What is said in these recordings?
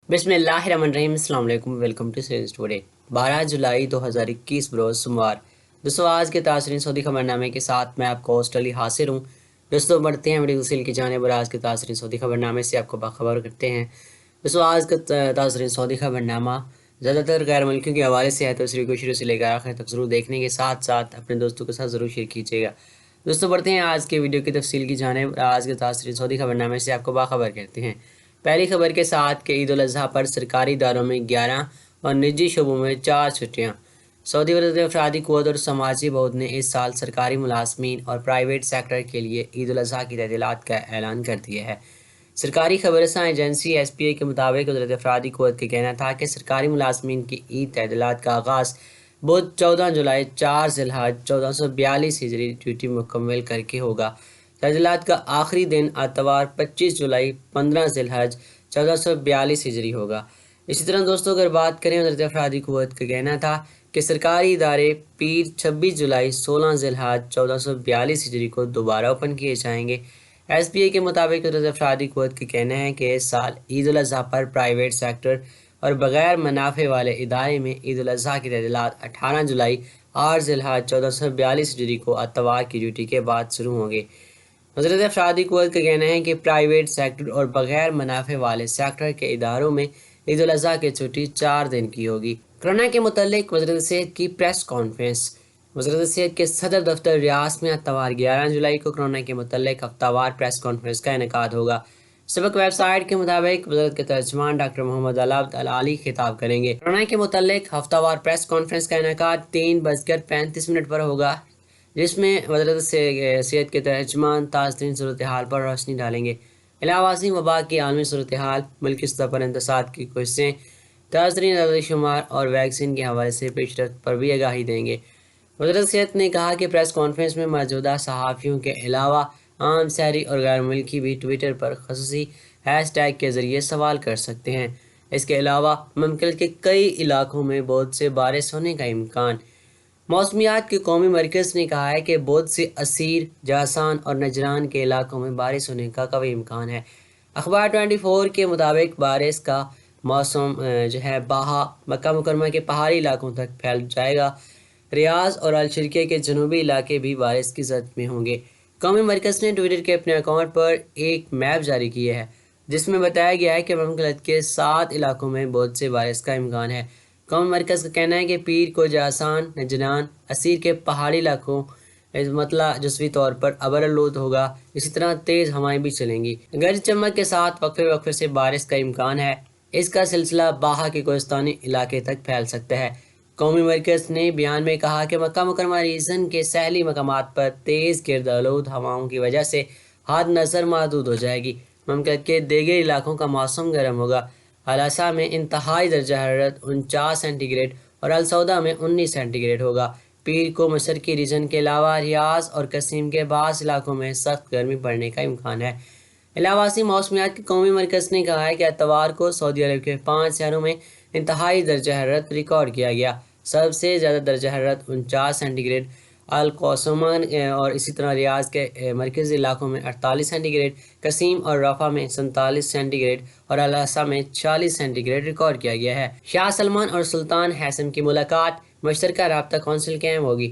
बिस्मिल्लाहिर्रहमानिर्रहीम। अस्सलाम वालेकुम। Welcome to series today. 12 जुलाई 2021 बरोज़ सोमवार। दोस्तों, आज के तासरीन सऊदी खबरनामे के साथ मैं आपको होस्ट अली हासिर हूँ। दोस्तों, बढ़ते हैं वीडियो तफसील की जानिब और आज के तासरीन सऊदी खबरनामे से आपको बाखबर करते हैं। दोस्तों, आज का तासरीन सऊदी खबरनामा ज़्यादातर गैर मुल्कियों के हवाले से है, तो इस वीडियो को शुरू से लेकर आखिर तक ज़रूर देखने के साथ साथ अपने दोस्तों के साथ ज़रूर शेयर कीजिएगा। दोस्तों, बढ़ते हैं आज के वीडियो की तफसील की जानिब। आज के तासरीन सऊदी खबरनामे से आपको बाखबर करते हैं। पहली खबर के साथ कि ईद उल अज़हा पर सरकारी इदारों में 11 और निजी शोबों में 4 छुट्टियाँ। सऊदी वज़ीर अफरादी क़ुव्वत और समाजी बहुत ने इस साल सरकारी मुलाज़मीन और प्राइवेट सेक्टर के लिए ईद उल अज़हा की तहसीलात का ऐलान कर दिया है। सरकारी खबरसां एजेंसी SPA के मुताबिक वज़ीर अफरादी क़ुव्वत का कहना था कि सरकारी मुलाज़मीन की ईद तहसीलात का आगाज़ बुध 14 जुलाई 4 ज़िलहज 1442 हिजरी ड्यूटी मुकम्मल करके होगा। तहसीलात का आखिरी दिन आतवार 25 जुलाई 15 ज़िलहज 1442 हिजरी होगा। इसी तरह दोस्तों, अगर बात करें वज़ीर अफरादी क़ुव्वत का कहना था कि सरकारी इदारे पीर 26 जुलाई 16 ज़िलहज 1442 हिजरी को दोबारा ओपन किए जाएंगे। SPA के मुताबिक वज़ीर अफरादी क़ुव्वत का कहना है कि इस साल ईद उल अज़हा पर प्राइवेट सेक्टर और बग़ैर मुनाफे वाले इदारे में ईद उल अज़हा की तहसीलात 18 जुलाई 8 ज़िलहज 1442 हिजरी को आतवार की ड्यूटी के बाद शुरू होंगे। वज़ीर अफरादी क़ुव्वत का कहना है कि प्राइवेट सेक्टर और बग़ैर मुनाफे वाले सेक्टर के इदारों में ईद उल अज़हा की छुट्टी 4 दिन की होगी। कोरोना के मुतल्लिक़ वज़ीर सेहत की प्रेस कॉन्फ्रेंस। वज़ीर सेहत के सदर दफ्तर रियास में आतवार 11 जुलाई को कोरोना के मुतल्लिक़ हफ्तावार प्रेस कॉन्फ्रेंस का इनेकाद होगा। सबक वेबसाइट के मुताबिक वज़ारत के तर्जुमान डॉक्टर मोहम्मद अलाउद अल आली खिताब करेंगे। कोरोना के मुतल्लिक़ हफ्तावार प्रेस कॉन्फ्रेंस का इनेकाद 3:35 पर होगा, जिसमें वज़ारत सेहत के तर्जुमान ताज़तरीन सूरत हाल पर रोशनी डालेंगे। इलावासी वबा की आलमी सूरत हाल, मुल्की सतह पर इंतसार की कोशिशें, ताज़तरीन अदद शुमार और वैक्सीन के हवाले से पेशरफ्त पर भी आगाही देंगे। वज़ीर सेहत ने कहा कि प्रेस कॉन्फ्रेंस में मौजूदा सहाफ़ियों के अलावा आम शहरी और गैर मुल्की भी ट्विटर पर ख़ुसूसी हैशटैग के ज़रिए सवाल कर सकते हैं। इसके अलावा मुमकिन के कई इलाकों में बहुत से बारिश होने का इम्कान। मौसमियात के कौमी मरकज़ ने कहा है कि बहुत से असीर, जासान और नजरान के इलाकों में बारिश होने का कभी इम्कान है। अखबार 24 के मुताबिक बारिश का मौसम जो है बाहा मक्का मुकरमा के पहाड़ी इलाकों तक फैल जाएगा। रियाज और अलशर्किया के जनूबी इलाके भी बारिश की जद में होंगे। कौमी मरकज़ ने ट्विटर के अपने अकाउंट पर एक मैप जारी किया है, जिसमें बताया गया है कि मुमकिन के 7 इलाकों में बहुत से बारिश का इम्कान है। कौमी मरकज़ का कहना है कि पीर को जासान, नजरान, असीर के पहाड़ी इलाकों मतला जस्वी तौर पर अबरआलूद होगा। इसी तरह तेज़ हवाएं भी चलेंगी। गरज चमक के साथ वक्फे वक्फे से बारिश का इम्कान है। इसका सिलसिला बाहा के कोस्तानी इलाके तक फैल सकता है। कौमी मरकज़ ने बयान में कहा कि मक्का मुकरमा रीजन के सैली मकामात पर तेज़ गिरदालूद हवाओं की वजह से हाथ नज़र महदूद हो जाएगी। मुमकिन के देगर इलाकों का मौसम गर्म होगा। अलासा में इंतहाई दर्जा हरारत 49 सेंटीग्रेड और अलसौदा में 19 सेंटीग्रेड होगा। पीर को मशरकी रीजन के अलावा रियाज और कसीम के बाज़ इलाकों में सख्त गर्मी पड़ने का इम्कान है। इलावासी मौसमियात के कौमी मरकज़ ने कहा है कि एतवार को सऊदी अरब के 5 शहरों में इंतहाई दर्जा हरारत रिकॉर्ड किया गया। सबसे ज़्यादा दर्जा हरारत 49 सेंटीग्रेड अल कोसमान और इसी तरह रियाज के मरकज़ी इलाकों में 48 सेंटीग्रेड, कसीम और रफ़ा में 47 सेंटीग्रेड और अलासा में 40 सेंटीग्रेड रिकॉर्ड किया गया है। शाह सलमान और सुल्तान हैसम की मुलाकात मुश्तरका राब्ता कौंसिल कैम होगी।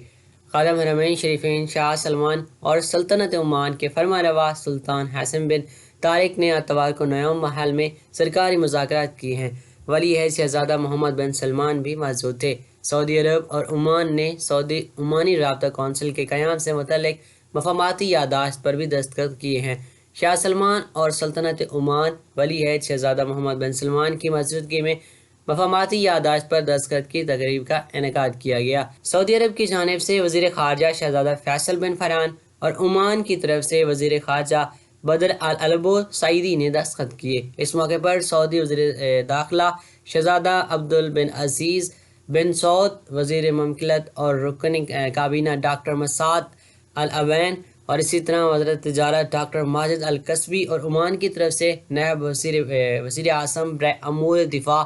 खादम हरमैन शरीफैन शाह सलमान और सल्तनत ओमान के फरमानरवा सुल्तान हैसम बिन तारिक ने एतवार को नयम महल में सरकारी मुज़ाकरात किए हैं। वली है शहजादा मोहम्मद बिन सलमान भी मौजूद थे। सऊदी अरब और ओमान ने सऊदी ओमानी राब्ता कौंसिल के क़याम से मुतल्लिक़ मफ़ाहमाती याददाश्त पर भी दस्तखत किए हैं। शाह सलमान और सल्तनत ओमान वली है शहजादा मोहम्मद बिन सलमान की मौजूदगी में मफ़ाहमाती याददाश्त पर दस्तखत की तकरीब का इनेकाद किया गया। सऊदी अरब की जानिब से वज़ीर ख़ारजा शहजादा फैसल बिन फरहान और ओमान की तरफ से वज़ीर ख़ारजा बदर अल सईदी ने दस्तखत किए। इस मौके पर सऊदी वज़ीर दाखिला शहजादा अब्दुल बिन अजीज़ बिन सऊद, वज़ीर ममलकत और रुकन काबीना डॉक्टर मसाद अल अवैन और इसी तरह वज़ीर तिजारत डॉक्टर माजिद अल कसबी और ओमान की तरफ से नायब वज़ीर आज़म अमूर दिफा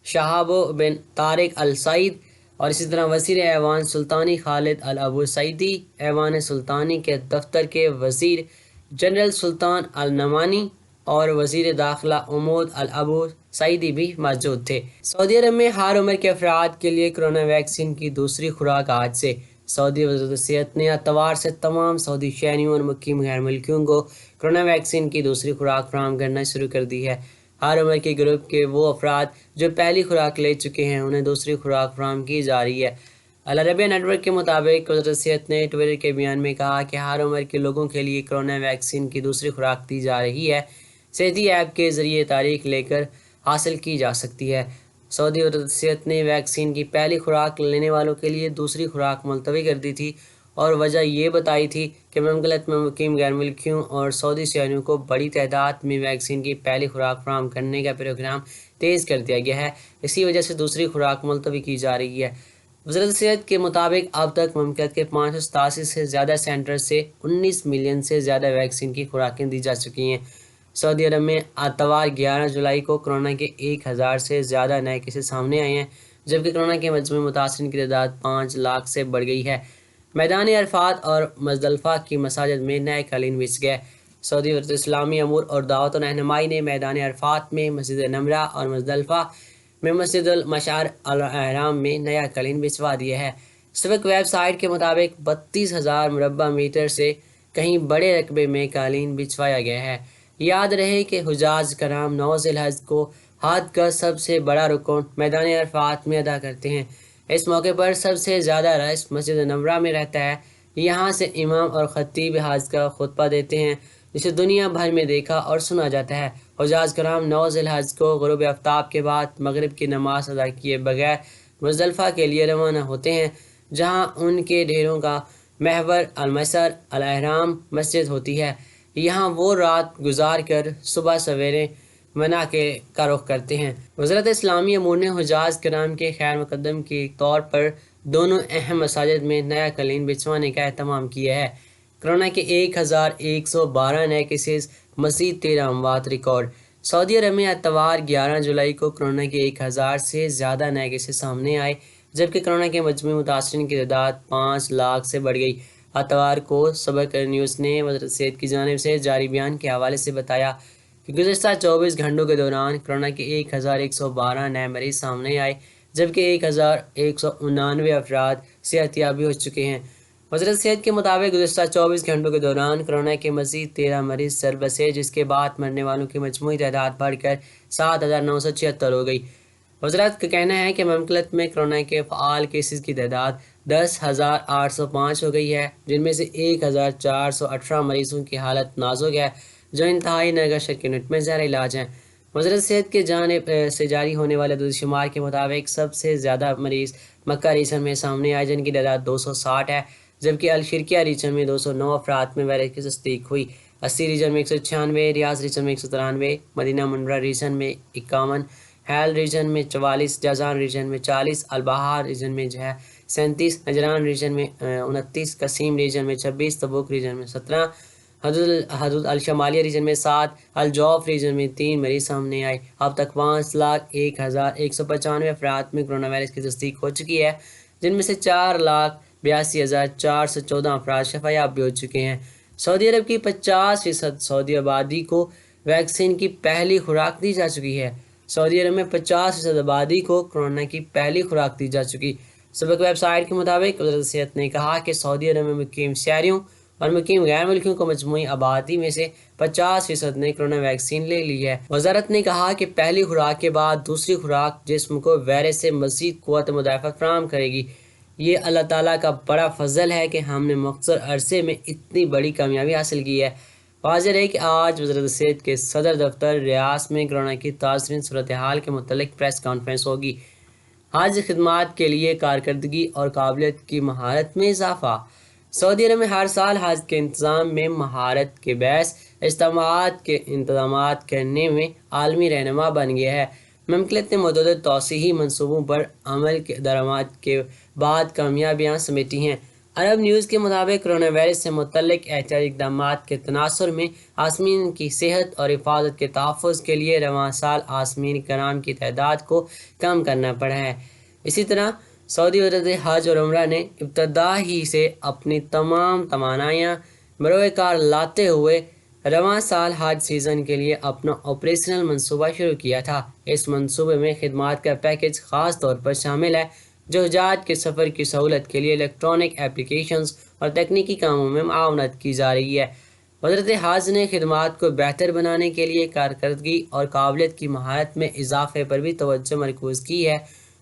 शहाबो बिन तारिक अल सईद और इसी तरह वज़ीर ऐवान सुल्तानी खालिद अल अबू सईदी, ऐवान सुल्तानी के दफ्तर के वज़ीर जनरल सुल्तान अल नमानी और वज़ीर दाखिला उमूद अल अबू सईदी भी मौजूद थे। सऊदी अरब में हर उम्र के अफराद के लिए कोरोना वैक्सीन की दूसरी खुराक आज से। सऊदी वज़ारत सेहत ने इतवार से तमाम सऊदी शहरियों और मुकीम गैर मुल्कियों को कोरोना वैक्सीन की दूसरी खुराक फराहम करना शुरू कर दी है। हर उम्र के ग्रुप के वो अफराद जो पहली खुराक ले चुके हैं उन्हें दूसरी खुराक फराहम की जा रही है। अल अरबिया नेटवर्क के मुताबिक वज़ारत सेहत ने ट्विटर के बयान में कहा कि हर उम्र के लोगों के लिए कोरोना वैक्सीन की दूसरी खुराक दी जा रही है। सेहती ऐप के ज़रिए तारीख लेकर हासिल की जा सकती है। सऊदी वज़ारत सेहत ने वैक्सीन की पहली खुराक लेने वालों के लिए दूसरी खुराक मुलतवी कर दी थी और वजह ये बताई थी कि ममलकत में मुकीम गैर मुल्कियों और सऊदी शहरियों को बड़ी तादाद में वैक्सीन की पहली खुराक फराहम करने का प्रोग्राम तेज़ कर दिया गया है। इसी वजह से दूसरी खुराक मुलतवी की जा रही है। वज़ारत सेहत के मुताबिक अब तक ममलकत के 587 से ज़्यादा सेंटर से 19 मिलियन से ज़्यादा वैक्सीन की खुराकें दी जा चुकी हैं। सऊदी अरब में इतवार 11 जुलाई को कोरोना के 1000 से ज़्यादा नए केसेस सामने आए हैं, जबकि कोरोना के मजमूई मुतासरीन की तादाद 5 लाख से बढ़ गई है। मैदान अरफात और मुज़दलिफ़ा की मसाजिद में नए कालीन बिछ गए। सऊदी इस्लामी अमूर और दावत और रहनुमाई ने मैदान अरफात में, मस्जिद नमरा और मुज़दलिफ़ा में मस्जिदुल मशार अल अहराम में नया कालीन बिछवा दिया है। सबक वेबसाइट के मुताबिक 32,000 मुरब्बा मीटर से कहीं बड़े रकबे में कालीन बिछवाया गया है। याद रहे कि हुजाज कराम 9 ज़िलहज को हज का सबसे बड़ा रुकन मैदान अरफात में अदा करते हैं। इस मौके पर सबसे ज़्यादा रश मस्जिद नमरा में रहता है। यहाँ से इमाम और ख़तीब हज का खुतबा देते हैं, जिसे दुनिया भर में देखा और सुना जाता है। हुजाज कराम 9 ज़िलहज को ग़ुरूब आफ्ताब के बाद मगरिब की नमाज अदा किए बगैर मुज़दलिफ़ा के लिए रवाना होते हैं, जहाँ उनके ढेरों का महवर अलमसर अल अहराम मस्जिद होती है। यहाँ वो रात गुजार कर सुबह सवेरे मना का रुख करते हैं। वज़ारत इस्लामी अमूर ने हुजाज कराम के खैर मुकद्दम के तौर पर दोनों अहम मसाजिद में नया कालीन बिछवाने का एहतमाम किया है। कोरोना के 1112 नए केसेस, मज़ीद 13 अमवात रिकॉर्ड। सऊदी अरब में इतवार 11 जुलाई को कोरोना के 1000 से ज़्यादा नए केसेस सामने आए, जबकि कोरोना के मजमूई मुतासरीन की तादाद 5 लाख से बढ़ गई। इतवार को सबक न्यूज़ ने वज़ारत सेहत की जानिब से जारी बयान के हवाले से बताया कि गुज़श्ता 24 घंटों के दौरान कोरोना के 1112 नए मरीज सामने आए, जबकि 1199 अफराद सेहतियाबी हो चुके हैं। वज़ारत सेहत के मुताबिक गुज़श्ता 24 घंटों के दौरान कोरोना के मज़ीद 13 मरीज सर बसे, जिसके बाद मरने वालों की मजमूई तादाद बढ़कर 7,976 हो गई। वज़ारत का कहना है कि ममलकत में कोरोना के फ़ाल केसेस की तादाद 10,805 हो गई है, जिनमें से 1,418 मरीजों की हालत नाजुक है, जो इंतहाई नरगश यूनिट में ज़र इलाज हैं। वज़ारत सेहत के जानिब से जारी होने वाले शुमार के मुताबिक सबसे ज़्यादा मरीज़ मक्का रीजन में सामने आए, जिनकी तादाद 260 है, जबकि अलशिरकिया रीजन में 209 अफराद में वायरस की तस्दीक हुई। 80 रीजन में 196, रियाज रीजन में 193, मदीना मुनव्वरा रीजन में 51, हैल रीजन में 44, जज़ान रीजन में 40, अलबहार रीजन में 37, नजरान रीजन में 29, कसीम रीजन में 26, तबूक रीजन में 17, हदूद अल-शमालिया रीजन में 7, अल-जौफ रीजन में 3 मरीज सामने आए। अब तक 5,01,195 अफराद में कोरोना वायरस की तस्दीक हो चुकी है, जिनमें से 4,82,414 अफराद शफायाब भी हो चुके हैं। सऊदी अरब की 50% सऊदी आबादी को वैक्सीन की पहली खुराक दी जा चुकी है। सऊदी अरब में 50% आबादी को कोरोना की पहली खुराक दी जा चुकी। सबक वेबसाइट के मुताबिक वज़ारत सेहत ने कहा कि सऊदी अरब में मुकीम शहरियों और मुकीम गैर मुल्कियों को मजमूई आबादी में से 50% ने कोरोना वैक्सीन ले ली है। वज़ारत ने कहा कि पहली खुराक के बाद दूसरी खुराक जिस्म को वायरस से मज़ीद क़ुव्वत मुदाफ़अत फराहम करेगी। ये अल्लाह ताला का बड़ा फजल है कि हमने मुख्तसर अरसे में इतनी बड़ी कामयाबी हासिल की है। वाज़ेह है कि आज वज़ारत सेहत के सदर दफ्तर रियास में कोरोना की ताज़रीन सूरत हाल के मुतल्लिक़ प्रेस कॉन्फ्रेंस होगी। हज खिदमात के लिए कारकर्दगी और काबिलियत की महारत में इजाफा। सऊदी अरब में हर साल हज के इंतज़ाम में महारत के बैस इज्तिमाआत के इंतज़ामात करने में आलमी रहनुमा बन गया है। ममलकत ने मुतअद्दिद तौसीही मनसूबों पर अमल के दरामद के बाद कामयाबियाँ समेटी हैं। अरब न्यूज़ के मुताबिक कोरोना वायरस से मुतल्लिक़ एहतियाती इक़दामात के तनासुर में आसमीन की सेहत और हिफाजत के तहफ़्फ़ुज़ के लिए रवां साल आसमीनी कराम की तादाद को कम करना पड़ा है। इसी तरह सऊदी वज़ारत हज और उम्रा ने इब्तदा ही से अपनी तमाम तवानाइयाँ बरोए कार लाते हुए रवां साल हज सीज़न के लिए अपना ऑपरेशनल मंसूबा शुरू किया था। इस मंसूबे में खिदमात का पैकेज ख़ास तौर पर शामिल है जो हजाज के सफ़र की सहूलत के लिए इलेक्ट्रॉनिक एप्लीकेशंस और तकनीकी कामों में मावनत की जा रही है। वज़ारत हज ने खिदमात को बेहतर बनाने के लिए कारकर्दगी और काबिलियत की महारत में इजाफे पर भी तवज्जो मरकूज़ की है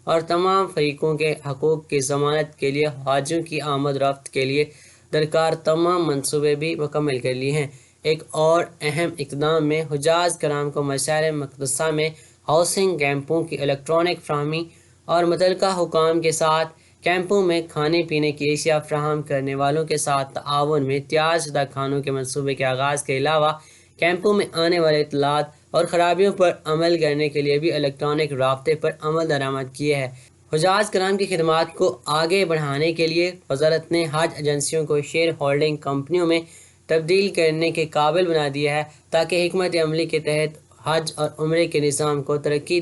और तमाम फरीकों के हकूक़ की ज़मानत के लिए हाजियों की आमद रफ्त के लिए दरकार तमाम मनसूबे भी मुकम्मल कर लिए हैं। एक और अहम इक़दाम में हुजाज कराम को मशार मुक़द्दसा में हाउसिंग कैंपों की इलेक्ट्रॉनिक फ्राहमी और मुतल्लिका हुकाम के साथ कैंपों में खाने पीने की एशिया फ्राहम करने वालों के साथ ताआवुन में तैयार शुदा खानों के मनसूबे के आगाज़ के अलावा कैंपों में आने वाले इत्तलात और ख़राबियों पर अमल करने के लिए भी इलेक्ट्रॉनिक राब्ते पर अमल दरामद किए हैं। हुजाज कराम की खिदमात को आगे बढ़ाने के लिए वजारत ने हज एजेंसियों को शेयर होल्डिंग कंपनियों में तब्दील करने के काबिल बना दिया है ताकि हिकमत अमली के तहत हज और उम्रे के निज़ाम को तरक्की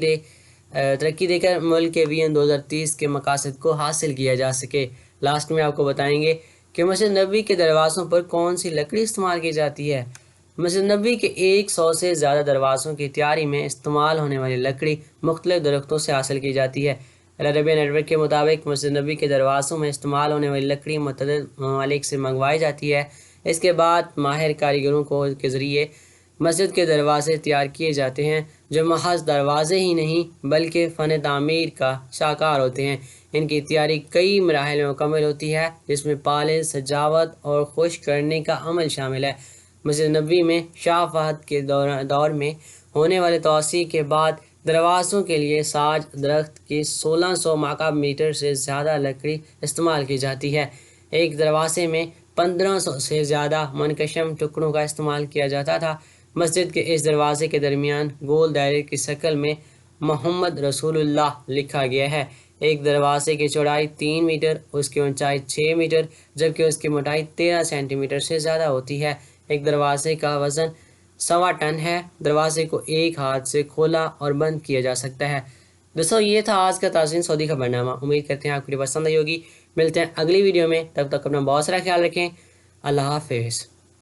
देकर मुल्क के विजन 2030 के मकासद को हासिल किया जा सके। लास्ट में आपको बताएंगे कि मस्जिद नबी के दरवाज़ों पर कौन सी लकड़ी इस्तेमाल की जाती है। मस्जिद नबी के 100 से ज़्यादा दरवाज़ों की तैयारी में इस्तेमाल होने वाली लकड़ी मुख्तलिफ दरख्तों से हासिल की जाती है। अल अरबिया नेटवर्क के मुताबिक मस्जिद नबी के दरवाज़ों में इस्तेमाल होने वाली लकड़ी मुतअद्दिद ममालिक से मंगवाई जाती है। इसके बाद माहिर कारीगरों के ज़रिए मस्जिद के दरवाज़े तैयार किए जाते हैं जो महज दरवाज़े ही नहीं बल्कि फ़न तामीर का शाहकार होते हैं। इनकी तैयारी कई मराहिल में मुकम्मल होती है जिसमें पालिश, सजावट और खुश करने का अमल शामिल है। मस्जिद नबी में शाह फहद के दौर में होने वाले तोसी के बाद दरवाज़ों के लिए साज दरख्त की 1600 मकाब मीटर से ज़्यादा लकड़ी इस्तेमाल की जाती है। एक दरवाज़े में 1500 से ज़्यादा मनकशम टुकड़ों का इस्तेमाल किया जाता था। मस्जिद के इस दरवाज़े के दरमियान गोल दायरे की शक्ल में मोहम्मद रसूलुल्लाह लिखा गया है। एक दरवाज़े की चौड़ाई 3 मीटर, उसकी ऊंचाई 6 मीटर जबकि उसकी मोटाई 13 सेंटीमीटर से ज़्यादा होती है। एक दरवाज़े का वज़न 1.25 टन है। दरवाज़े को एक हाथ से खोला और बंद किया जा सकता है। दोस्तों ये था आज का ताज़ीन सऊदी खबरनामा। उम्मीद करते हैं आपको पसंद आई होगी। मिलते हैं अगली वीडियो में, तब तक अपना बहुत सारा ख्याल रखें। अल्लाह हाफ़िज़।